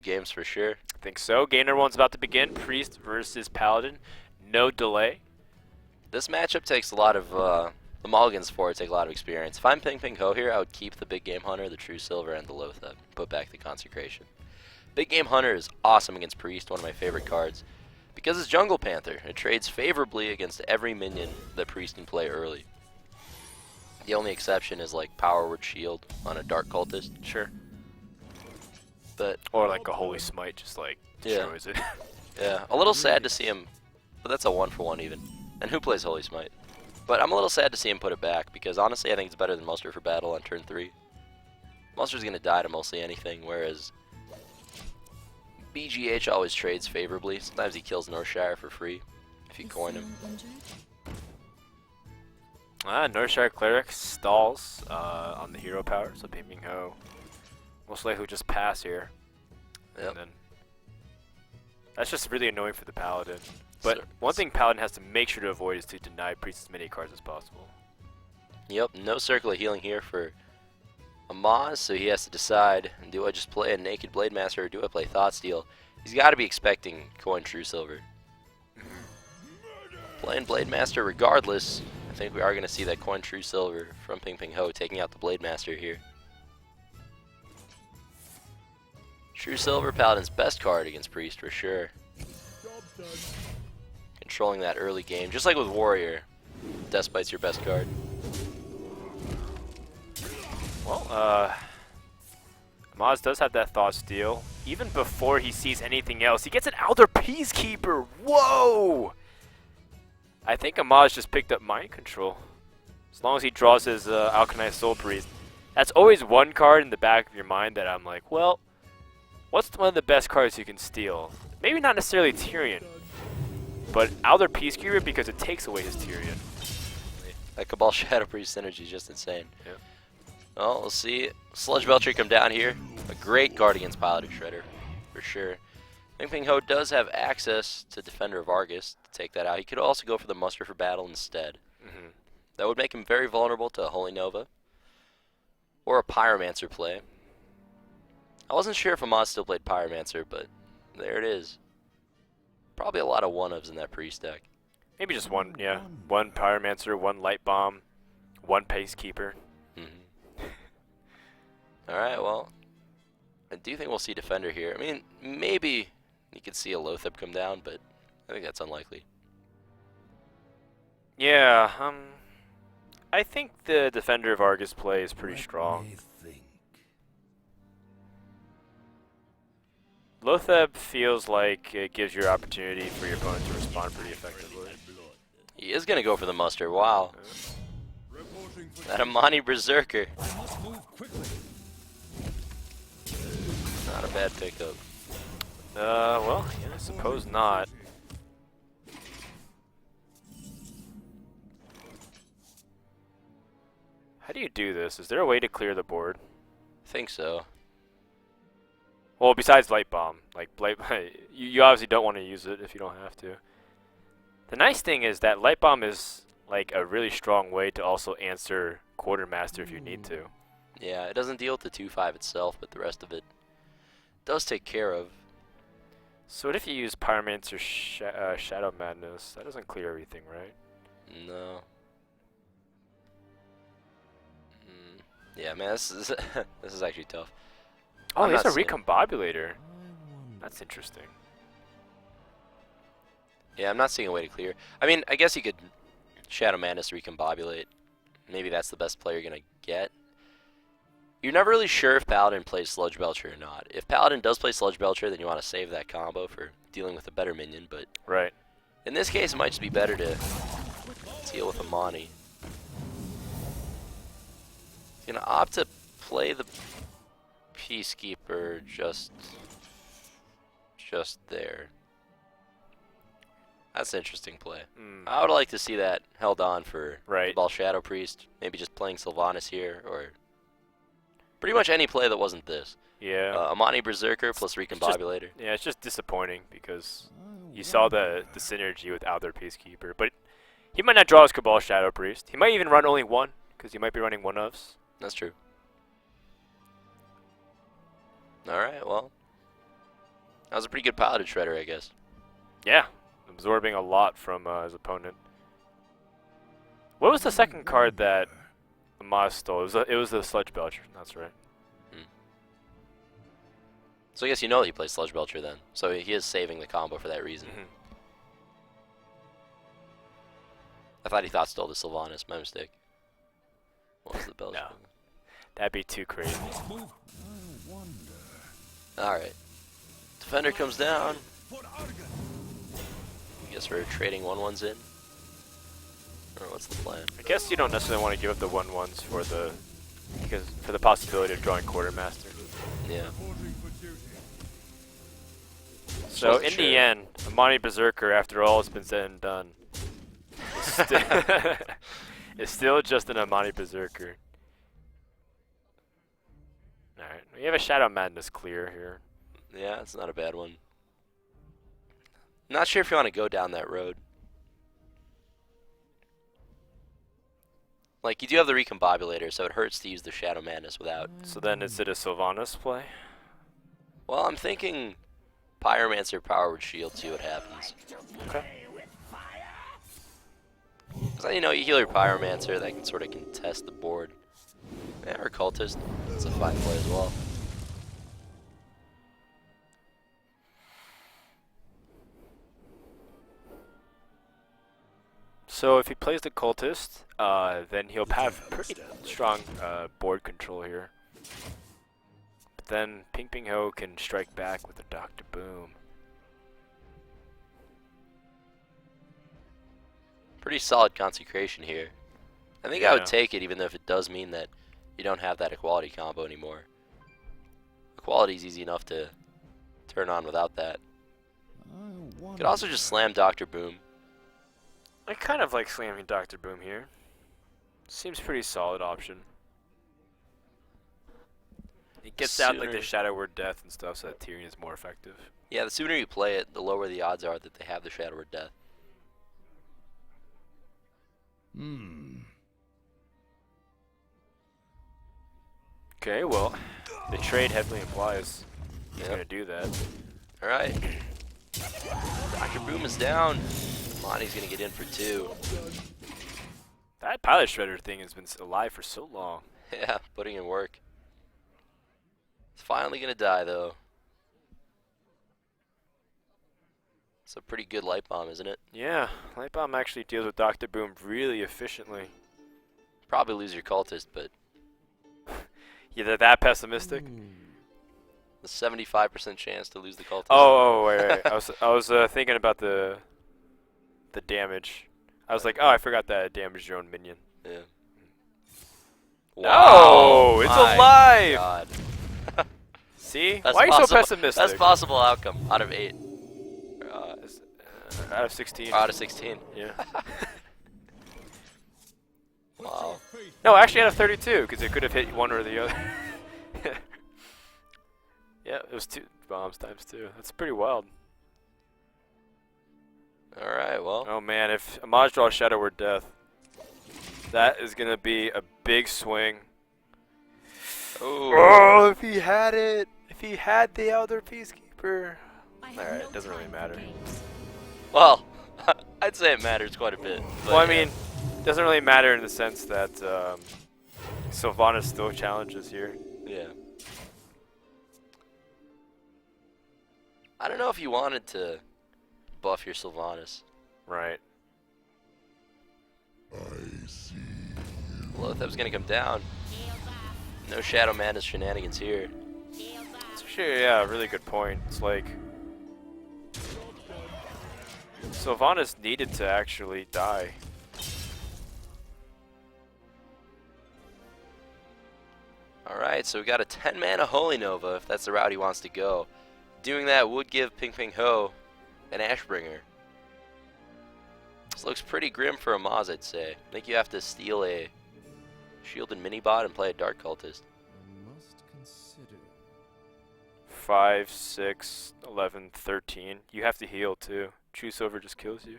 games for sure. I think so. Game number one's about to begin. Priest versus Paladin. No delay. This matchup takes a lot of, the mulligans for it take a lot of experience. If I'm Pinpingho here, I would keep the Big Game Hunter, the True Silver, and the Lothep. Put back the Consecration. Big Game Hunter is awesome against Priest, one of my favorite cards. Because it's Jungle Panther, it trades favorably against every minion that Priest can play early. The only exception is like Power Word Shield on a Dark Cultist. Sure. But Or like a Holy Smite, just like Yeah. destroys it. yeah, a little sad to see him, but that's a 1-for-1 even. And who plays Holy Smite? But I'm a little sad to see him put it back, because honestly I think it's better than Muster for battle on turn 3. Muster's going to die to mostly anything, whereas BGH always trades favorably. Sometimes he kills Northshire for free if you coin him. Northshire Cleric stalls on the hero power, so Pinpingho most likely will just pass here. Yep. And then that's just really annoying for the Paladin. But So- one thing Paladin has to make sure to avoid is to deny Priest as many cards as possible. Yep, no Circle of Healing here for Amaz, so he has to decide, do I just play a Naked Blade Master or do I play Thought Steal? He's got to be expecting coin True Silver. Playing Blade Master regardless, I think we are going to see that coin True Silver from Pinpingho taking out the Blade Master here. True Silver, Paladin's best card against Priest for sure. Controlling that early game, just like with Warrior. Despite's your best card. Well, Amaz does have that Thought Steal. Even before he sees anything else, he gets an Elder Peacekeeper. Whoa! I think Amaz just picked up Mind Control. As long as he draws his Alkanized Soul Priest. That's always one card in the back of your mind that I'm like, well, what's one of the best cards you can steal? Maybe not necessarily Tyrion, but Elder Peacekeeper because it takes away his Tyrion. That Cabal Shadow Priest synergy is just insane. Yeah. Well, we'll see. Sludge Belcher come down here. A great guard against Piloted Shredder, for sure. Pinpingho does have access to Defender of Argus to take that out. He could also go for the Muster for battle instead. That would make him very vulnerable to a Holy Nova. Or a Pyromancer play. I wasn't sure if Amaz still played Pyromancer, but there it is. Probably a lot of one-ofs in that Priest deck. Maybe just one, yeah. One Pyromancer, one Light Bomb, one Peacekeeper. Alright, well, I do think we'll see Defender here. I mean, maybe you could see a Lothep come down, but I think that's unlikely. Yeah, I think the Defender of Argus play is pretty strong. Lothep feels like it gives you opportunity for your opponent to respond pretty effectively. He is going to go for the Muster. Wow. That Amani Berserker. Not a bad pickup. Well, yeah, I suppose not. How do you do this? Is there a way to clear the board? I think so. Well, besides Light Bomb. Like, you obviously don't want to use it if you don't have to. The nice thing is that Light Bomb is like a really strong way to also answer Quartermaster if you need to. Yeah, it doesn't deal with the 2-5 itself, but the rest of it does take care of. So what if you use Pyromancer Shadow Madness? That doesn't clear everything, right? No. Yeah, man, this is this is actually tough. Oh, I'm there's a not seeing- Recombobulator. That's interesting. Yeah, I'm not seeing a way to clear. I mean, I guess you could Shadow Madness Recombobulate. Maybe that's the best player you're going to get. You're never really sure if Paladin plays Sludge Belcher or not. If Paladin does play Sludge Belcher, then you want to save that combo for dealing with a better minion, but Right. in this case, it might just be better to deal with Amani. He's going to opt to play the Peacekeeper just there. That's an interesting play. I would like to see that held on for Right. Ball Shadow Priest. Maybe just playing Sylvanas here, or pretty much any play that wasn't this. Yeah. Amani Berserker plus Recombobulator. Yeah, it's just disappointing because you saw the synergy with Elder Peacekeeper, but he might not draw his Cabal Shadow Priest. He might even run only one because he might be running That's true. Alright, well. That was a pretty good piloted shredder, I guess. Yeah, absorbing a lot from his opponent. What was the second card that Amaz stole? It was the Sludge Belcher. That's right. So I guess you know that he plays Sludge Belcher then. So he is saving the combo for that reason. I thought he stole the Sylvanas. My mistake. What was the Belcher? No. That'd be too crazy. Alright. Defender comes down. I guess we're trading 1/1s in. Or what's the plan? I guess you don't necessarily want to give up the 1/1s for the possibility of drawing Quartermaster. Yeah. So in the end, Amani Berserker, after all has been said and done, is still just an Amani Berserker. Alright, we have a Shadow Madness clear here. Yeah, it's not a bad one. Not sure if you want to go down that road. Like, you do have the Recombobulator, so it hurts to use the Shadow Madness without. So then is it a Sylvanas play? Well, I'm thinking Pyromancer Powerward Shield, see what happens. Okay. Because, you know, you heal your Pyromancer, that can sort of contest the board. Yeah, or Cultist. It's a fine play as well. So if he plays the Cultist, then he'll have pretty strong board control here. But then Pinpingho can strike back with the Dr. Boom. Pretty solid consecration here. I think I Yeah. would take it, even though if it does mean that you don't have that equality combo anymore. Equality is easy enough to turn on without that. You could also just slam Dr. Boom. I kind of like slamming Dr. Boom here. Seems pretty solid option. It gets out like the Shadow Word Death and stuff, so that Tyrion is more effective. Yeah, the sooner you play it, the lower the odds are that they have the Shadow Word Death. Okay, well, the trade heavily implies he's Yep. going to do that. Alright. Dr. Boom is down. Monty's going to get in for 2. That Pilot Shredder thing has been alive for so long. Yeah, putting in work. It's finally going to die, though. It's a pretty good Light Bomb, isn't it? Yeah, Light Bomb actually deals with Dr. Boom really efficiently. Probably lose your Cultist, but You're that pessimistic? the 75% chance to lose the Cultist. Oh, wait. I was thinking about the damage. I was like, oh, I forgot that it damaged your own minion. Yeah. No, it's my alive! God. See? Best Why are you so possible- pessimistic? Best possible outcome out of 8. Out of 16. Out of 16. Yeah. Wow. No, actually out of 32, because it could have hit one or the other. Yeah, it was 2 bombs times 2. That's pretty wild. Alright, well. Oh man, if Amaz draws Shadow Word Death, that is going to be a big swing. Ooh. Oh, if he had it! If he had the Elder Peacekeeper! Alright, it doesn't really matter. Well, I'd say it matters quite a bit. Well, I mean, it doesn't really matter in the sense that Sylvanas still challenges here. Yeah. I don't know if you wanted to buff your Sylvanas. Right. Lothev's gonna come down. No Shadow Madness shenanigans here. It's actually, yeah, a really good point. It's like Sylvanas needed to actually die. Alright, so we got a 10 mana Holy Nova if that's the route he wants to go. Doing that would give Pinpingho an Ashbringer. This looks pretty grim for Amaz, I'd say. I think you have to steal a shielded mini-bot and play a Dark Cultist. 5, 6, 11, 13. You have to heal too. True Silver just kills you.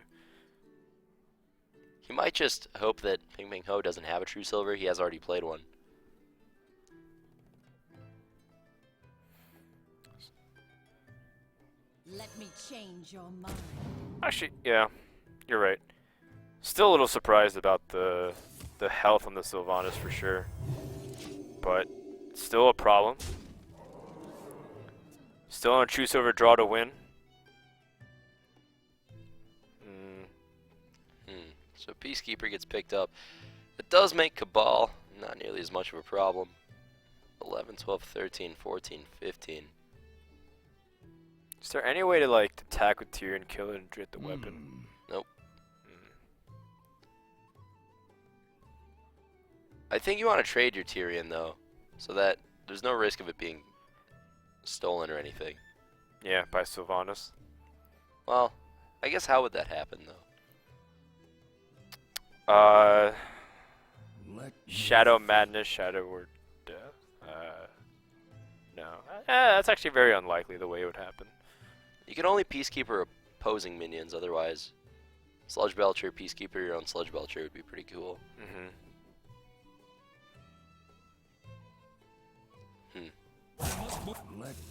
He might just hope that Pinpingho doesn't have a True Silver. He has already played one. Let me change your mind. Actually, yeah, you're right. Still a little surprised about the health on the Sylvanas for sure, but still a problem. Still on a choose over draw to win. So Peacekeeper gets picked up. It does make Cabal not nearly as much of a problem. 11, 12, 13, 14, 15. Is there any way to like attack with Tyrion, kill it, and get the weapon? Nope. I think you want to trade your Tyrion though, so that there's no risk of it being stolen or anything. Yeah, by Sylvanas. Well, I guess how would that happen though? Shadow Madness, Shadow or Death? No. That's actually very unlikely the way it would happen. You can only Peacekeeper opposing minions, otherwise Sludge Belcher, Peacekeeper, your own Sludge Belcher would be pretty cool.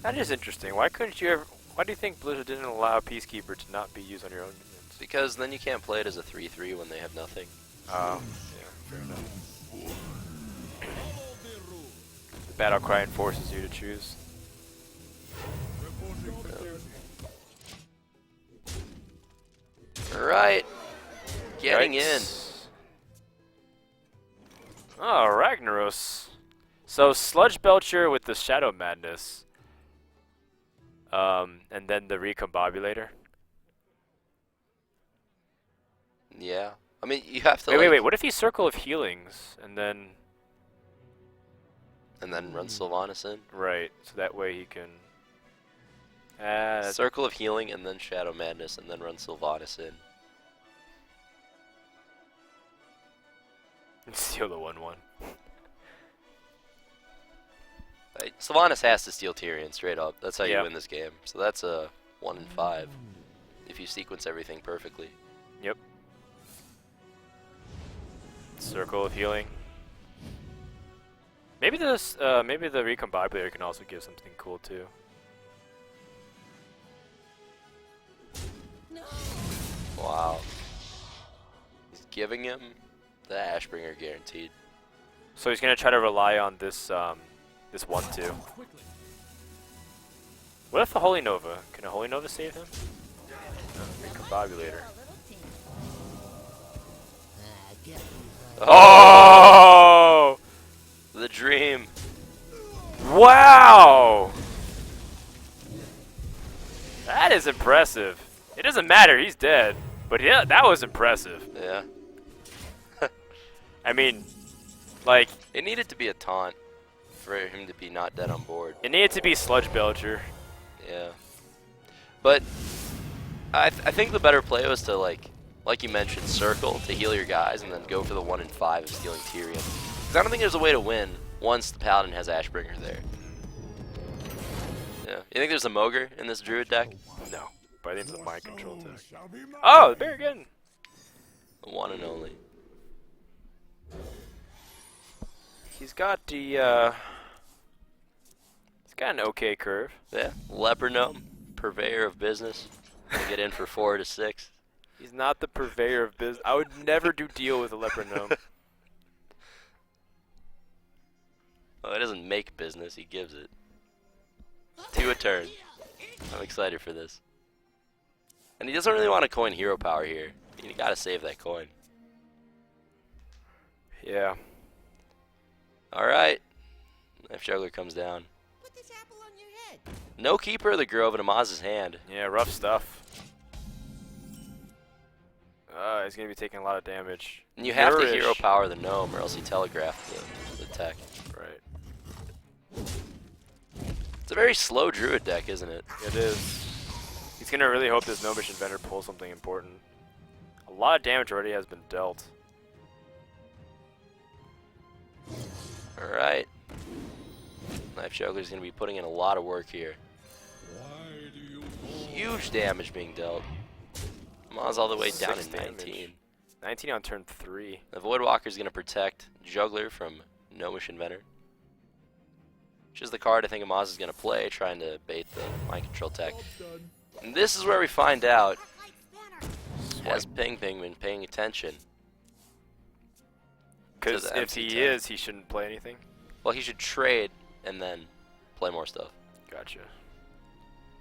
That is interesting. Why couldn't you ever... Why do you think Blizzard didn't allow Peacekeeper to not be used on your own minions? Because then you can't play it as a 3-3 when they have nothing. Oh, yeah, fair enough. The battle cry forces you to choose. Alright. Getting in. Yikes. Oh, Ragnaros. So Sludge Belcher with the Shadow Madness. And then the Recombobulator. Yeah. I mean, you have to Wait. What if he Circle of Healings and then... And then run Sylvanas in? Right, so that way he can... Circle of Healing and then Shadow Madness and then run Sylvanas in. Steal the 1-1. Sylvanas has to steal Tyrion straight up. That's how you Yep. win this game. So that's a 1 in 5 if you sequence everything perfectly. Yep. Circle of Healing. Maybe this, maybe the Recombobulator can also give something cool too. No. Wow. He's giving him the Ashbringer guaranteed. So he's gonna try to rely on this, this 1-2. What if the Holy Nova? Can a Holy Nova save him? No, Recombobulator. Oh! The dream. Wow! That is impressive. It doesn't matter, he's dead. But yeah, that was impressive. Yeah. I mean, like, It needed to be a taunt for him to be not dead on board. it needed to be Sludge Belcher. Yeah. But I think the better play was to, like you mentioned, circle to heal your guys and then go for the 1 in 5 of stealing Tyrion. Because I don't think there's a way to win once the Paladin has Ashbringer there. Yeah. You think there's a Mogre in this Druid deck? No, but I think it's a mind control deck. Oh, there again. The one and only. He's got the, he's got an okay curve. Yeah. Leper Gnome, purveyor of business. Gonna get in for 4 to 6. He's not the purveyor of business. I would never do deal with a leper gnome. Well, he doesn't make business, he gives it. 2 a turn. I'm excited for this. And he doesn't really want to coin hero power here. You gotta save that coin. Yeah. Alright. Knife Juggler comes down. Put this apple on your head. No Keeper of the Grove in Amaz's hand. Yeah, rough stuff. He's going to be taking a lot of damage. And you have to Nourish. hero power the gnome or else he telegraphed the tech. Right. It's a very slow druid deck, isn't it? It is. He's going to really hope this Gnomish Inventor pulls something important. A lot of damage already has been dealt. Alright. Knife Juggler's going to be putting in a lot of work here. Huge damage being dealt. Amaz all the way down 6 in damage. 19. 19 on turn 3. The Voidwalker's going to protect Juggler from Gnomish Inventor. which is the card I think Amaz is going to play, trying to bait the mind control tech. And this is where we find out, has Pinpingho been paying attention? Because if he is, he shouldn't play anything. Well, he should trade and then play more stuff. Gotcha.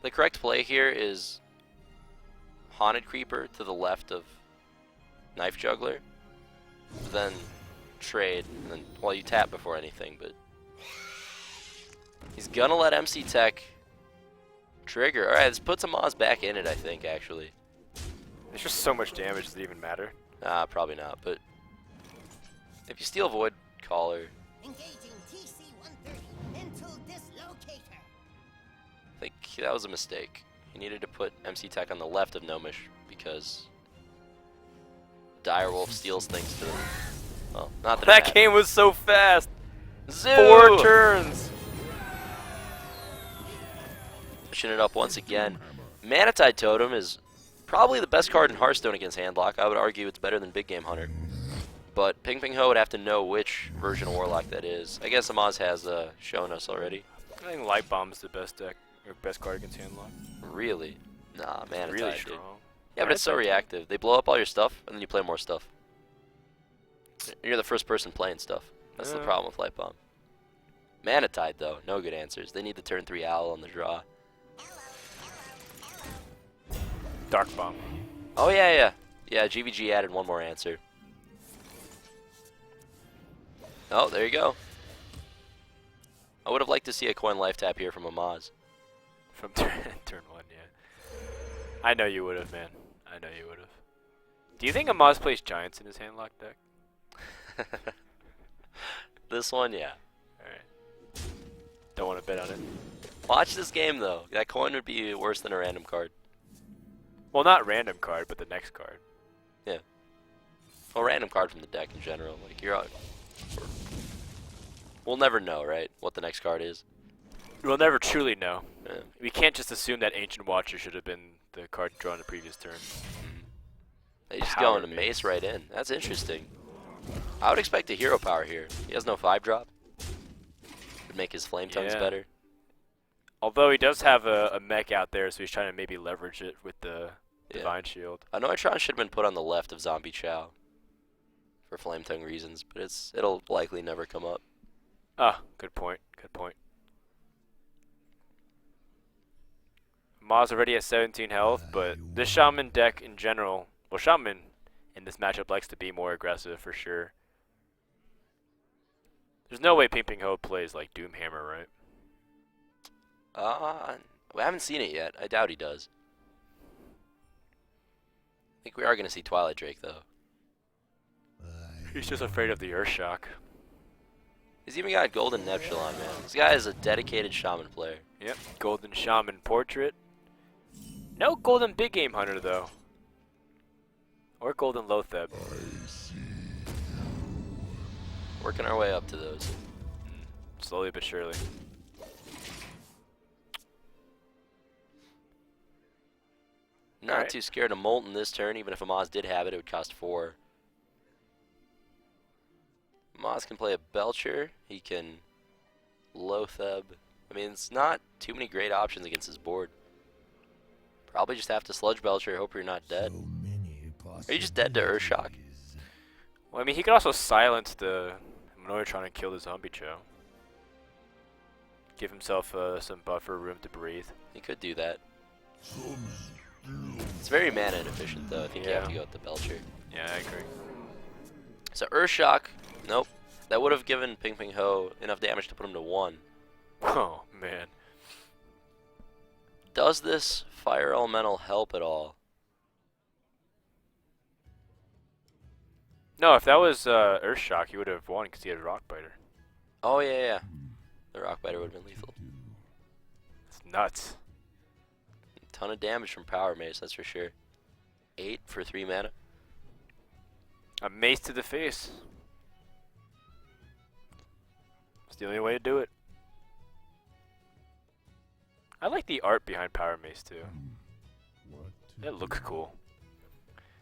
The correct play here is Haunted Creeper to the left of Knife Juggler, then trade, and then, well, you tap before anything, but he's gonna let MC Tech trigger. Alright, this puts Amaz back in it, I think, actually. There's just so much damage, does it even matter? Probably not, but if you steal Void Caller, Engaging TC-130 into dislocator. I think that was a mistake. He needed to put MC Tech on the left of Gnomish because Direwolf steals things to him. Well, not that That game was so fast! Zoo! 4 turns! Pushing it up once again. Manatide Totem is probably the best card in Hearthstone against Handlock. I would argue it's better than Big Game Hunter. But Pinpingho would have to know which version of Warlock that is. I guess Amaz has shown us already. I think Light Bomb's the best deck, or best card against Handlock. Really? Nah, Manatide, Really dude. strong. Yeah, but it's so reactive. They blow up all your stuff, and then you play more stuff. You're the first person playing stuff. That's the problem with Light Bomb. Manatide, though, no good answers. They need the turn 3 Owl on the draw. Dark Bomb. Oh, yeah. Yeah, GVG added one more answer. Oh, there you go. I would have liked to see a coin life tap here from Amaz. From turn 1, yeah. I know you would have, man. I know you would have. Do you think Amaz plays Giants in his Handlock deck? This one, yeah. Alright. Don't want to bet on it. Watch this game, though. That coin would be worse than a random card. Well, not random card, but the next card. Yeah. Well, random card from the deck in general. Like, you're out. We'll never know, right, what the next card is. We'll never truly know. Yeah. We can't just assume that Ancient Watcher should have been the card drawn the previous turn. They just Power going to mace right in. That's interesting. I would expect a hero power here. He has no 5-drop. Would make his flame tongues Yeah. better. Although he does have a mech out there, so he's trying to maybe leverage it with the Divine Shield. A Noitron should have been put on the left of Zombie Chow for flame tongue reasons, but it'll likely never come up. Ah, good point. Good point. Maz already has 17 health, but this Shaman deck in general, well, Shaman in this matchup likes to be more aggressive for sure. There's no way Pinpingho plays like Doomhammer, right? We haven't seen it yet. I doubt he does. I think we are going to see Twilight Drake, though. He's just afraid of the Earthshock. He's even got Golden Neptulon, man. This guy is a dedicated Shaman player. Yep, Golden Shaman Portrait. No Golden Big Game Hunter, though. Or Golden Lotheb. Working our way up to those. Slowly but surely. Not Alright. too scared of Molten this turn. Even if Amaz did have it, it would cost 4. Amaz can play a Belcher. He can Lotheb. I mean, it's not too many great options against his board. Probably just have to Sludge Belcher, hope you're not dead. Are you just dead to Earthshock? Well, I mean, he could also silence the Minotaur and kill the Zombie Chow. Give himself some buffer room to breathe. He could do that. It's very mana inefficient, though. I think you have to Yeah. go with the Belcher. Yeah, I agree. So Earthshock, nope. That would have given Pinpingho enough damage to put him to 1. Oh, man. Does this Fire Elemental help at all? No, if that was Earthshock, he would have won because he had Rockbiter. Oh, yeah. The Rockbiter would have been lethal. It's nuts. Ton of damage from Power Mace, that's for sure. 8 for 3 mana. A mace to the face. It's the only way to do it. I like the art behind Power Mace too. It looks cool.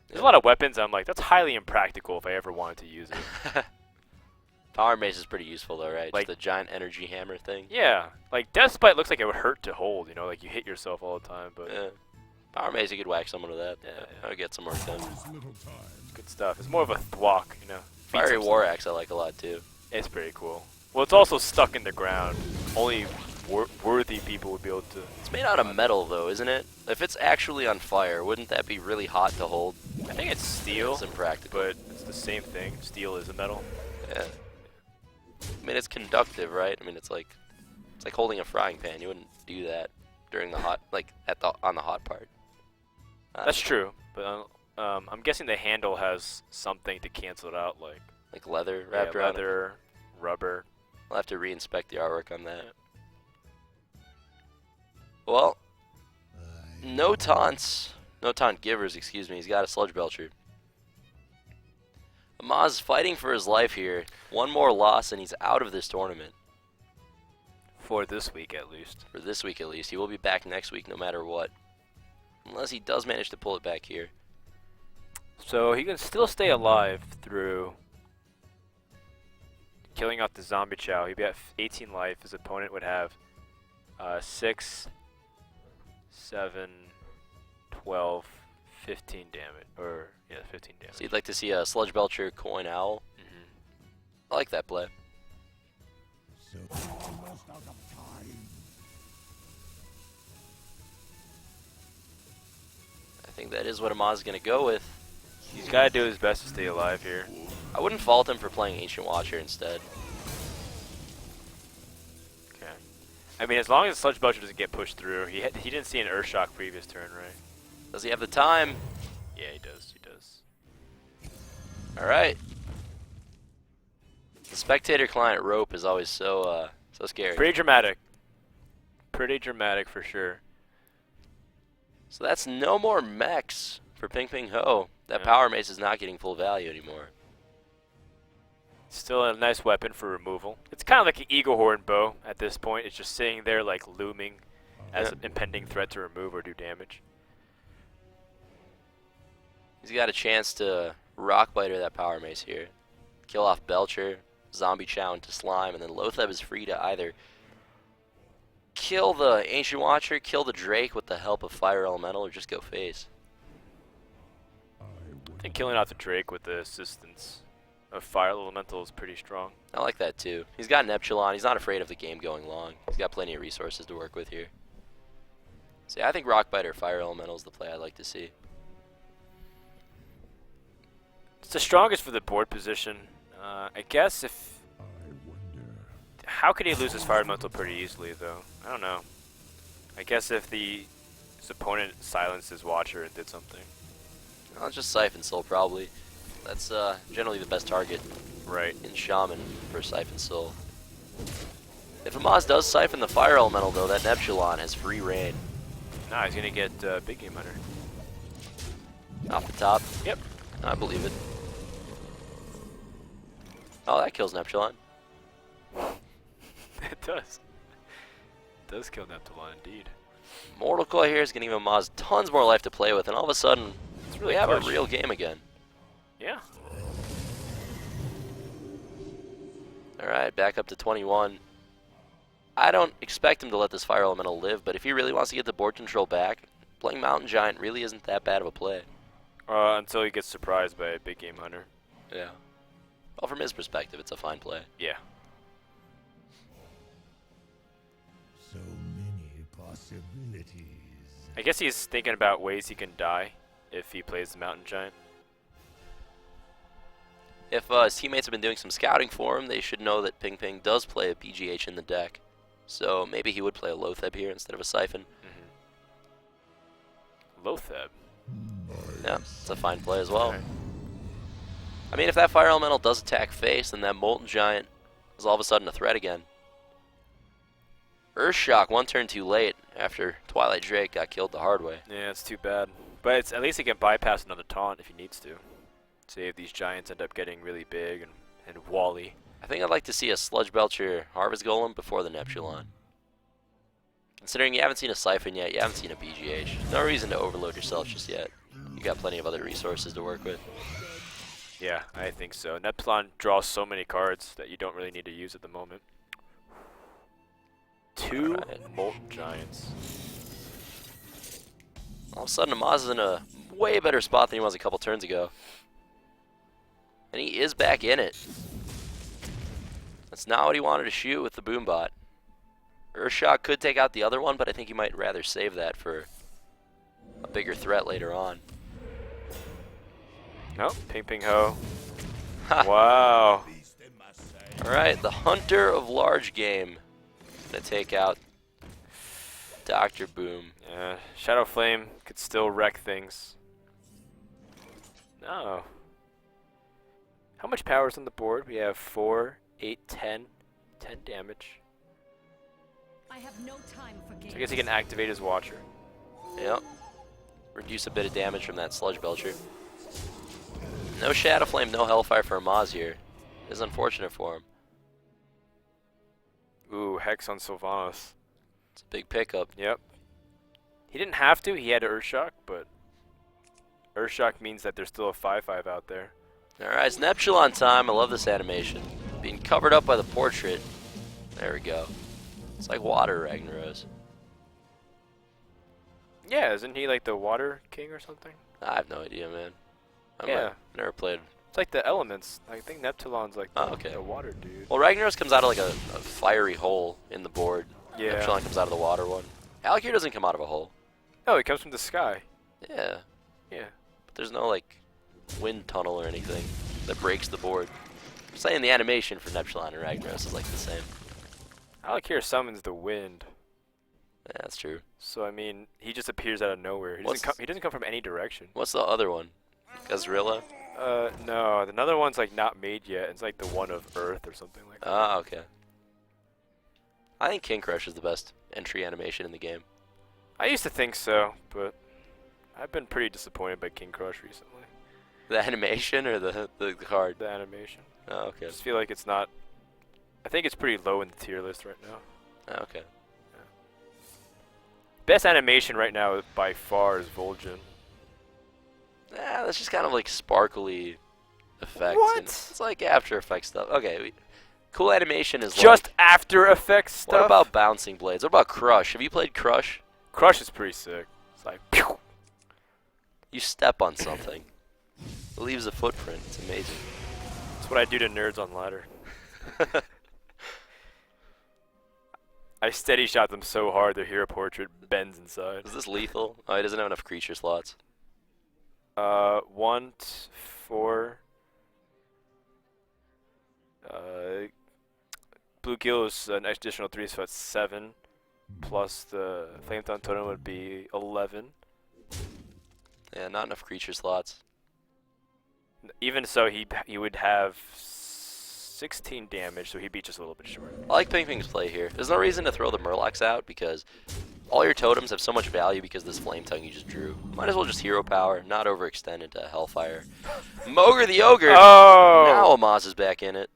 There's a lot of weapons I'm like, that's highly impractical if I ever wanted to use it. Power Mace is pretty useful though, right? Like- Just the giant energy hammer thing. Yeah, like Death Spite looks like it would hurt to hold, you know, like you hit yourself all the time, but Yeah. Power Mace, you could whack someone with that. Yeah, I would get some work done. good stuff. It's more of a thwack, you know. Fiery Beats War himself. Axe I like a lot too. It's pretty cool. Well, it's also stuck in the ground. Only worthy people would be able to. It's made out of metal though, isn't it? If it's actually on fire, wouldn't that be really hot to hold? I think it's steel, It's impractical. but it's the same thing. Steel is a metal. Yeah. I mean, it's conductive, right? I mean, it's like holding a frying pan. You wouldn't do that during the hot, like on the hot part. That's true, but I'm guessing the handle has something to cancel it out, like leather wrapped around it. leather, rubber. I'll have to re-inspect the artwork on that. Well, no taunts, no taunt givers, excuse me. He's got a Sludge Belcher. Amaz fighting for his life here. One more loss and he's out of this tournament. For this week, at least. For this week at least. He will be back next week no matter what. Unless he does manage to pull it back here. So he can still stay alive through killing off the zombie chow. He'd be at 18 life. His opponent would have 6, 7, 12, 15 damage. Or, yeah, 15 damage. So you'd like to see a Sludge Belcher Coin Owl. I like that play. So almost out of time. I think that is what Amaz is going to go with. He's got to do his best to stay alive here. I wouldn't fault him for playing Ancient Watcher instead. Okay. I mean, as long as Sludge Belcher doesn't get pushed through, he didn't see an Earthshock previous turn, right? Does he have the time? Yeah, he does. He does. All right. The spectator-client rope is always so scary. Pretty dramatic. Pretty dramatic for sure. So that's no more mechs for Pinpingho. That Yeah. Power Mace is not getting full value anymore. Still a nice weapon for removal. It's kind of like an Eagle Horn bow at this point. It's just sitting there like looming as an impending threat to remove or do damage. He's got a chance to Rock Biter that Power Mace here. Kill off Belcher, Zombie Chow into Slime, and then Lotheb is free to either kill the Ancient Watcher, kill the Drake with the help of Fire Elemental, or just go face. I think killing off the Drake with the assistance of Fire Elemental is pretty strong. I like that too. He's got Neptulon. He's not afraid of the game going long. He's got plenty of resources to work with here. So yeah, I think Rock Biter, Fire Elemental is the play I'd like to see. It's the strongest for the board position. I guess if... I wonder. How could he lose his Fire Elemental pretty easily, though? I don't know. I guess if his opponent silenced his Watcher and did something. I'll just Siphon Soul probably. That's generally the best target Right. in Shaman for Siphon Soul. If Amaz does Siphon the Fire Elemental though, that Neptulon has free reign. Nah, he's going to get Big Game Hunter. Off the top. Yep. I believe it. Oh, that kills Neptulon. It does. It does kill Neptulon, indeed. Mortal Coil here is going to give Amaz tons more life to play with, and all of a sudden, It's really we have clutch. a real game again. Yeah. Alright, back up to 21. I don't expect him to let this Fire Elemental live, but if he really wants to get the board control back, playing Mountain Giant really isn't that bad of a play. Until he gets surprised by a Big Game Hunter. Yeah. Well, from his perspective, it's a fine play. Yeah. So many possibilities. I guess he's thinking about ways he can die if he plays the Mountain Giant. If his teammates have been doing some scouting for him, they should know that Ping Ping does play a BGH in the deck. So maybe he would play a Lotheb here instead of a Siphon. Lotheb. Yeah, it's a fine play as well. Okay. I mean, if that Fire Elemental does attack face, then that Molten Giant is all of a sudden a threat again. Earthshock one turn too late after Twilight Drake got killed the hard way. Yeah, it's too bad. But it's, at least he can bypass another taunt if he needs to. Say if these giants end up getting really big and wally. I think I'd like to see a Sludge Belcher Harvest Golem before the Neptulon. Considering you haven't seen a Siphon yet, you haven't seen a BGH. No reason to overload yourself just yet. You got plenty of other resources to work with. Yeah, I think so. Neptulon draws so many cards that you don't really need to use at the moment. Two Alright. Molten Giants. All of a sudden, Amaz is in a way better spot than he was a couple turns ago. And he is back in it. That's not what he wanted to shoot with the Boombot. Urshot could take out the other one, but I think he might rather save that for a bigger threat later on. Nope, Pinpingho. Ha. Wow. Alright, the Hunter of Large Game. Gonna take out Dr. Boom. Yeah, Shadow Flame could still wreck things. No. How much power is on the board? We have 4, 8, 10. 10 damage. I have no time for games. So I guess he can activate his Watcher. Yep. Reduce a bit of damage from that Sludge Belcher. No Shadow Flame, no Hellfire for Amaz here. It is unfortunate for him. Ooh, Hex on Sylvanas. It's a big pickup. Yep. He didn't have to. He had Earthshock, but Earthshock means that there's still a 5/5 out there. Alright, it's Neptulon time. I love this animation. Being covered up by the portrait. There we go. It's like water, Ragnaros. Yeah, isn't he like the Water King or something? I have no idea, man. Yeah. I never played. It's like the elements. I think Neptulon's like the, Oh, okay. the water dude. Well, Ragnaros comes out of like a fiery hole in the board. Yeah. Neptulon comes out of the water one. Alakir doesn't come out of a hole. No, he comes from the sky. Yeah. Yeah. But there's no like wind tunnel or anything that breaks the board. I'm saying the animation for Neptulon and Ragnaros is like the same. Alakir summons the wind. Yeah, that's true. So I mean, he just appears out of nowhere. What's- He doesn't come from any direction. What's the other one? Gazrilla? No, another one's like not made yet. It's like the one of Earth or something like that. Ah, okay. I think King Crush is the best entry animation in the game. I used to think so, but I've been pretty disappointed by King Crush recently. The animation or the card? The animation. Oh, I okay. just feel like it's not. I think it's pretty low in the tier list right now. Oh, okay. Best animation right now by far is Vol'jin. Yeah, that's just kind of like sparkly effects. What? And it's like After Effects stuff. Okay, cool animation is Just like, After Effects stuff. what about bouncing blades? What about Crush? Have you played Crush? Crush is pretty sick. It's like pew. You step on something. It leaves a footprint. It's amazing. That's what I do to nerds on ladder. I steady shot them so hard their hero portrait bends inside. Is this lethal? Oh, he doesn't have enough creature slots. 1, 4. Bluegill is an additional 3, so that's 7. Plus the Flamethorn Totem would be 11. Yeah, not enough creature slots. Even so, he would have 16 damage, so he'd be just a little bit short. I like Pinping's play here. There's no reason to throw the Murlocs out because all your totems have so much value because of this Flame Tongue you just drew. Might as well just hero power, not overextend into Hellfire. Mogre the Ogre! Oh! Now Amaz is back in it.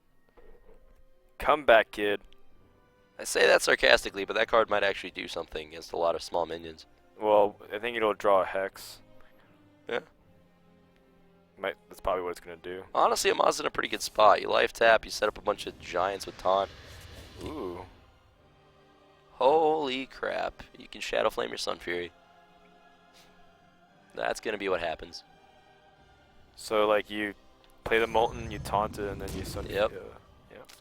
Come back, kid. I say that sarcastically, but that card might actually do something against a lot of small minions. Well, I think it'll draw a Hex. Yeah. That's probably what it's going to do. Honestly, Amaz is in a pretty good spot. You life tap, you set up a bunch of giants with taunt. Ooh. Holy crap. You can Shadow Flame your Sun Fury. That's going to be what happens. So, like, you play the Molten, you taunt it, and then you suddenly... Yep. Yep.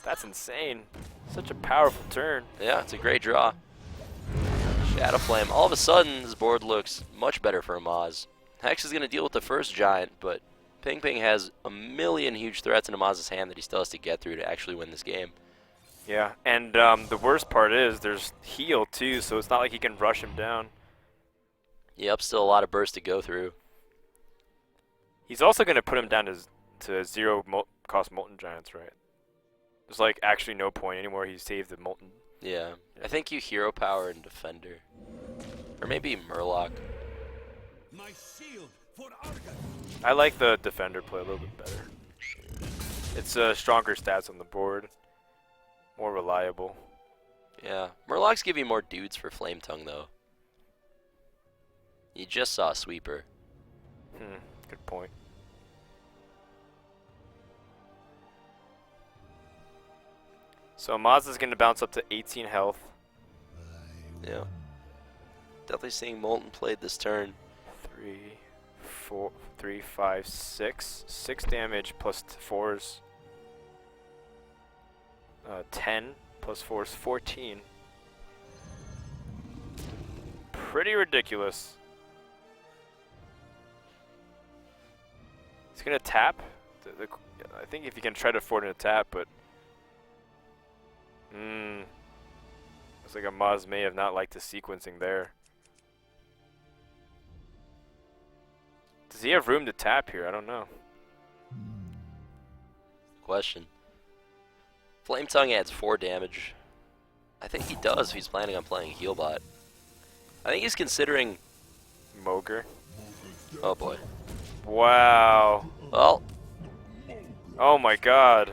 That's insane. Such a powerful turn. Yeah, it's a great draw. Shadow Flame. All of a sudden, this board looks much better for Amaz. Hex is going to deal with the first giant, but Ping has a million huge threats in Amaz's hand that he still has to get through to actually win this game. Yeah, and the worst part is there's heal, too, so it's not like he can rush him down. Yep, still a lot of burst to go through. He's also going to put him down to 0 cost Molten Giants, right? There's, like, actually no point anymore. He saved the Molten. Yeah, I think you hero power and defender. Or maybe Murloc. My shield for Argus. I like the defender play a little bit better. It's stronger stats on the board. More reliable. Yeah, Murlocs give you more dudes for Flame Tongue, though. You just saw a Sweeper. Good point. So Amaz is going to bounce up to 18 health. Yeah. Definitely seeing Molten played this turn. 3, 4, 3, 5, 6. 6 damage plus 4s. 10 plus 4 is 14. Pretty ridiculous. He's going to tap. I think if you can try to afford a tap, but... Looks like Amaz may have not liked the sequencing there. Does he have room to tap here? I don't know. Question. Flame Tongue adds 4 damage. I think he does if he's planning on playing Healbot. I think he's considering... Mogre. Oh boy. Wow. Well, Oh my god.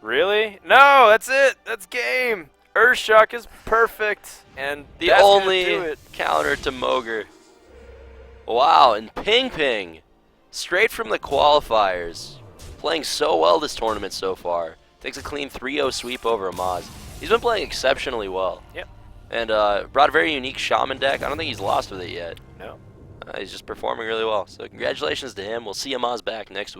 Really? No, that's it. That's game. Earthshock is perfect. And the that's gonna only do it. counter to Mogre. Wow, and Ping, straight from the qualifiers, playing so well this tournament so far. Takes a clean 3-0 sweep over Amaz. He's been playing exceptionally well. Yep. And brought a very unique Shaman deck. I don't think he's lost with it yet. No. He's just performing really well. So congratulations to him. We'll see Amaz back next week.